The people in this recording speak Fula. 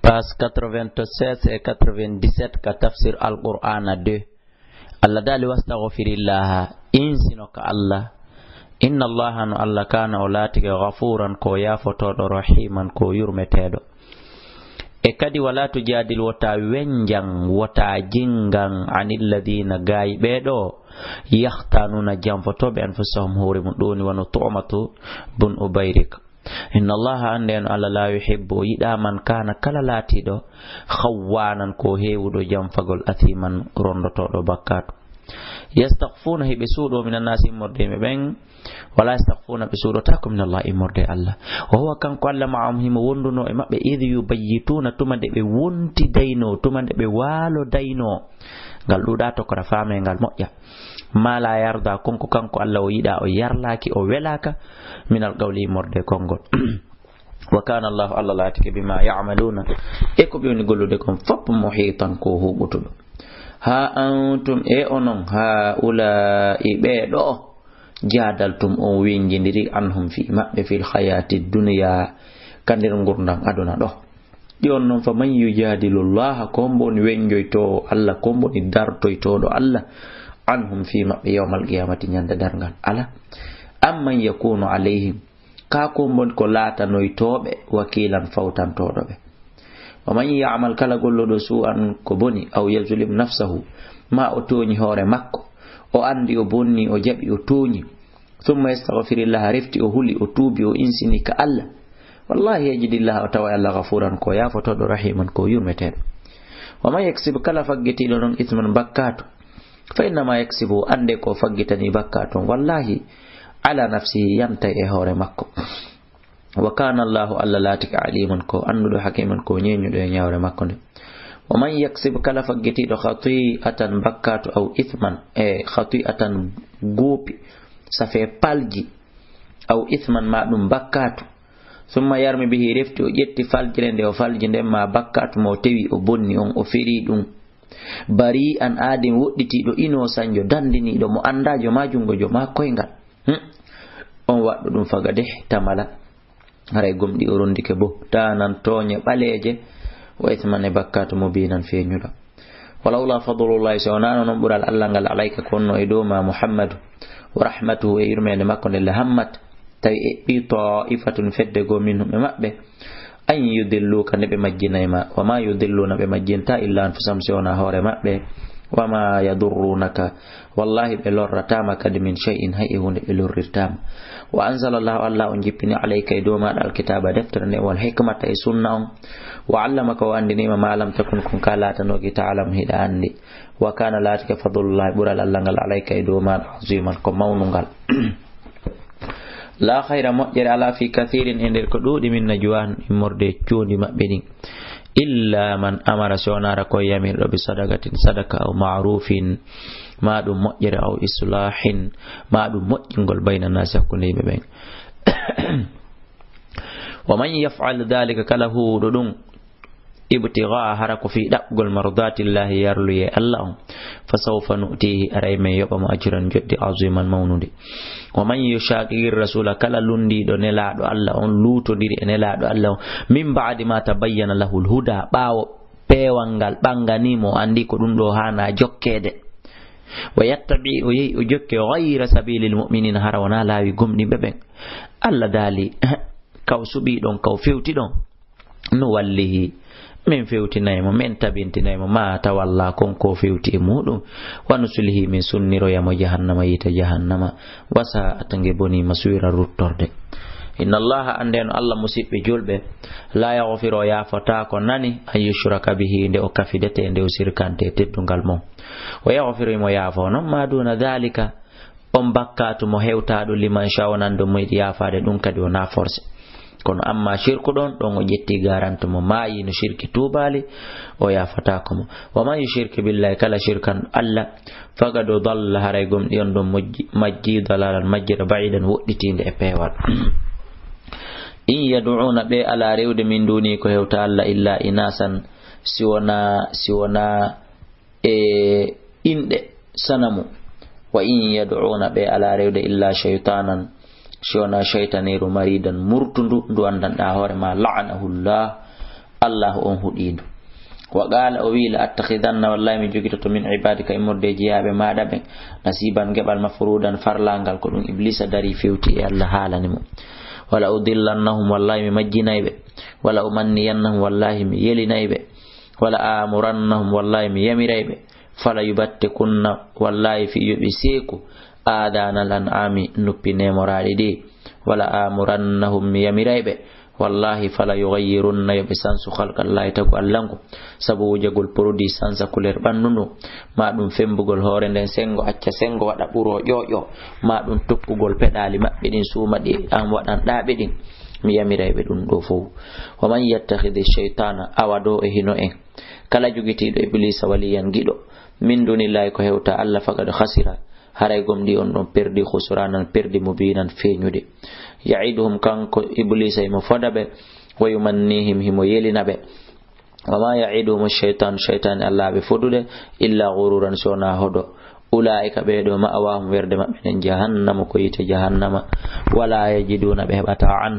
Page 96 et 97 ka tafsir al-Qur'an 2. Allah dali wastaghfirillah insinoka Allah. Inna Allaha no Allah kana olatige ghafuran ko yafotodo rahiman ko yurmetedo. E kadi wala tujadil wata wenjang wata jingang anil ladina gaybedo yahtanuna jamfotobe anfusahum hore mudoni wano tu'matu bun ubayrik. Inna Allaha anden alla la yuhibbu yida man kana kala latido khawanan ko hewudo jamfagol athiman rondotodo bakkato. Yastaghfuna bisudo minan nasi murde ben wala yastaghfuna bisudo takum min Allah murde Allah wa huwa kan ko alla ma'am himo wonduno e mabbe idh yubayyituna tumande be wonti dayno tumande be walo dayno gal duda to ko rafame gal moƴƴa mala yarda konko kanko Allah o yida o yarlaki o welaka min al qawli murde kongol wa kana Allah alla latike bima ya'maluna e ko be woni gollude kon fop muhitan ko hubutudo. Ha antum e onon ha ula ibedo jadaltum o winjindiri anhum fi mabbe fil hayati dunya kandir ngurdam aduna do yon non fa man yujadilullah komboni wenjoyto Allah komboni dartoyto do Allah anhum fi mabbe yawmal qiyamati nyanda dargal ala amman yakunu alayhim ka kombon ko latanoytobe wakilan fawtantodo be. ومن يعمل كلا قول سوءا كبني أو يظلم نفسه ما أتوني هور مكو أو أندي أبني أو جبي أتوني ثم يستغفر الله رفتي أهولي أتوبي وإنسني كألا والله يجد الله أتوى الله غفورا كويا فتود رحيما كويون متين. وما يكسب كلا فقتي لنن إثما بكاتو فإنما يكسب أندي كو فقتني بكاتو والله على نفسه ينتهي هور مكو. وكان الله ألا لاتك عليما كو أنو حكيما كو نينيو دو نياور مكوني. ومن يكسب كلا فقتي دو خطيئة بكات أو إثما خطيئة غوبي سفي بالجي أو إثما ما دم بكات ثم يرمي به رفتي وجدت فالجلين دي وفالجين دي ما بكات موتوي وبني وفري دون بريئا آدم ودتي دو إنو سانجو داندني دو مؤندا جو ما جنگو جو ما كوينغا on waddo dum fagade tamala haray gomdi orondike bo tanan tonya baleje wa ithmane bakkato mubinan fenyuda walawla fadlullahi sawana non bural Allah ngal alayka konno e do ma Muhammad wa rahmatuhu e yurmene makko le hammat tay e bi ta'ifatun fedde go minhum e mabbe an yudillu kan be majjinayma wa ma yudilluna be majjinta illa anfusam sawana hore mabbe وما يضرونك والله بلورتام كد من شيء هيئون بلورتام وأنزل الله أنجبني عليك دوما الكتاب دفترني والحكمة سنة وعلمك وأندني ما لم تكن كن كلا تنوكي تعلم هداني وكان لاتك فضل الله برال الله عليك دوما عظيما كمون لا خير مؤجر على في كثير عند الكدود من نجوان مرد جوني مأبني إلا من أمر سونار كو يمير بصدقة صدقة أو معروف ما دم مؤجر أو إصلاح ما دم مؤجر بين الناس يكون لي بين ومن يفعل ذلك كله دون ابتغاء حرك في دقل مرضات الله يرلي الله فسوف نؤتيه أريمي يوم أجرا جد عظيما مونودي ومن يشاقق الرسول كلا لندي دو نلادو الله on luto diri nelaado Allah min ba'di ma tabayyana lahu alhuda bawo pewangal banganimo andi ko dum do hana jokkede wa yattabi o jokke ghayra sabilil mu'minin harawana lawi gumdi beben Allah dali kaw subi don kaw fewti don no wallihi min fewtinaymo min tabintinaymo ma tawalla konko fewti mudum wa nusulhi min sunniro yamo jahannama yita jahannama wasa atange boni maswira ruttorde. Inna Allaha anden Allah musibbe julbe la yaghfiru ya fata ko nani ayyushraka bihi nde o kafidete nde o sirkante teddungal mo wa yaghfiru mo ya fa non ma duna dhalika on bakkatu mo hewtaado liman shawanando mo yafaade dum kadi o na force kono amma shirku don o jetti garanto mo maayi no shirki tubali o yafata ko mo wa man yushrik billahi kala shirkan alla faqad dalla haray gom dion don majji dalalan majjira ba'idan wodditinde e pewal in yad'una be ala rewde min duni ko hewta alla illa inasan siwana inde sanamu wa in yad'una be ala rewde illa shaytanan shona shaytaniru maridan murtundu ndu andan da hore ma la'anahullah الله on hudido وقال أويل أتخذن والله من جوجت من عبادك إمر دجياب ما دبن نصيبا قبل مفرودا فرلانغال كلون إبليس داري فيوتي الله حالنمو ولا أضلنهم والله مجنايب ولا أمنينهم والله يلنايب ولا آمرنهم والله يمريب فلا يبتكن والله في يبسيكو آذان الأنعام نبني مرادي ولا آمرنهم يمريب والله فلا يغيرن يبسانس خلق الله تقو اللانكو سبو جغل برودي سانسا كولر بانونو ما دون فمبغول هورن den sengo acca sengo wada buro yoyo ma dun tokkugol pedali mabbe din suma di am wadan daabe din mi yamiraybe dun do fo wa man yattakhidhi shaytana awado e hino en kala jugitido iblis waliyan gido min dunillahi ko hewta alla faqad khasira haray gomdi on don perdi khusranan perdi mubinan feñude ya'iduhum kanko iblis ay mo fodabe wa yumannihim himo yelinabe wama ya'iduhum shaytan allah be fodude illa ghururan sona hodo ulaika be do ma'awahum werde mabbe jahannama ko yite jahannama wala yajiduna be hebata anha